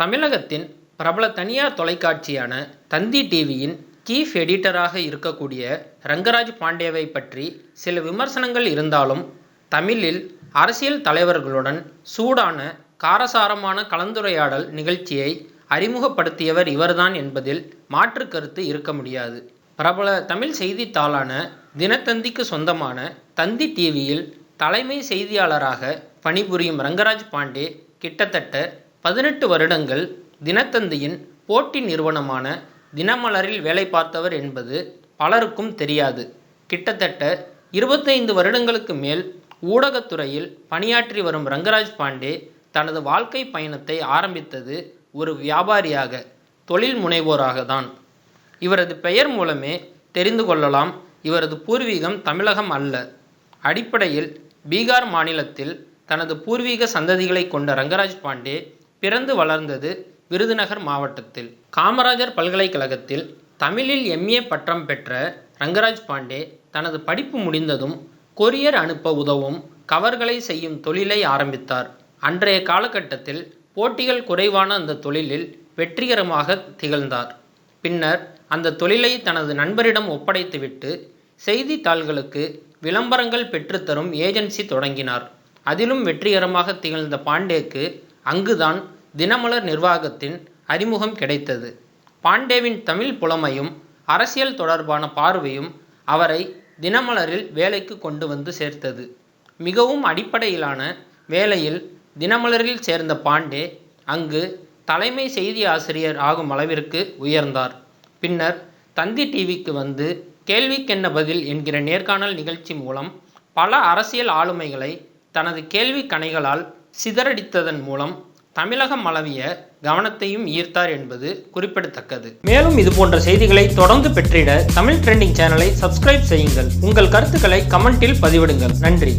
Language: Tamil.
தமிழகத்தின் பிரபல தனியார் தொலைக்காட்சியான தந்தி டிவியின் சீஃப் எடிட்டராக இருக்கக்கூடிய ரங்கராஜ் பாண்டேவை பற்றி சில விமர்சனங்கள் இருந்தாலும், தமிழில் அரசியல் தலைவர்களுடன் சூடான காரசாரமான கலந்துரையாடல் நிகழ்ச்சியை அறிமுகப்படுத்தியவர் இவர்தான் என்பதில் மாற்று கருத்து இருக்க முடியாது. பிரபல தமிழ் செய்தித்தாளான தினத்தந்திக்கு சொந்தமான தந்தி டிவியில் தலைமை செய்தியாளராக பணிபுரியும் ரங்கராஜ் பாண்டே கிட்டத்தட்ட 18 வருடங்கள் தினத்தந்தியின் போட்டி நிறுவனமான தினமலரில் வேலை பார்த்தவர் என்பது பலருக்கும் தெரியாது. கிட்டத்தட்ட 25 வருடங்களுக்கு மேல் ஊடகத்துறையில் பணியாற்றி வரும் ரங்கராஜ் பாண்டே தனது வாழ்க்கை பயணத்தை ஆரம்பித்தது ஒரு வியாபாரியாக, தொழில் முனைவோராக தான். இவரது பெயர் மூலமே தெரிந்து கொள்ளலாம், இவரது பூர்வீகம் தமிழகம் அல்ல. அடிப்படையில் பீகார் மாநிலத்தில் தனது பூர்வீக சந்ததிகளை கொண்ட ரங்கராஜ் பாண்டே பிறந்து வளர்ந்தது விருதுநகர் மாவட்டத்தில். காமராஜர் பல்கலைக்கழகத்தில் தமிழில் MA பட்டம் பெற்ற ரங்கராஜ் பாண்டே தனது படிப்பு முடிந்ததும் கொரியர் அனுப்ப உதவும் கவர்களை செய்யும் தொழிலை ஆரம்பித்தார். அன்றைய காலகட்டத்தில் போட்டிகள் குறைவான அந்த தொழிலில் வெற்றிகரமாக திகழ்ந்தார். பின்னர் அந்த தொழிலை தனது நண்பரிடம் ஒப்படைத்துவிட்டு செய்தித்தாள்களுக்கு விளம்பரங்கள் பெற்றுத்தரும் ஏஜென்சி தொடங்கினார். அதிலும் வெற்றிகரமாக திகழ்ந்த பாண்டேக்கு அங்குதான் தினமலர் நிர்வாகத்தின் அறிமுகம் கிடைத்தது. பாண்டேவின் தமிழ் புலமையும் அரசியல் தொடர்பான பார்வையும் அவரை தினமலரில் வேலைக்கு கொண்டு வந்து சேர்த்தது. மிகவும் அடிப்படையிலான வேலையில் தினமலரில் சேர்ந்த பாண்டே அங்கு தலைமை செய்தி ஆசிரியர் ஆகும் அளவிற்கு உயர்ந்தார். பின்னர் தந்தி டிவிக்கு வந்து கேள்விக்கென்ன பதில் என்கிற நேர்காணல் நிகழ்ச்சி மூலம் பல அரசியல் ஆளுமைகளை தனது கேள்வி கணைகளால் சிதறடித்ததன் மூலம் தமிழகம் அளவிய கவனத்தையும் ஈர்த்தார் என்பது குறிப்பிடத்தக்கது. மேலும் இது போன்ற செய்திகளை தொடர்ந்து பெற்றிட தமிழ் ட்ரெண்டிங் சேனலை சப்ஸ்கிரைப் செய்யுங்கள். உங்கள் கருத்துக்களை கமெண்டில் பதிவிடுங்கள். நன்றி.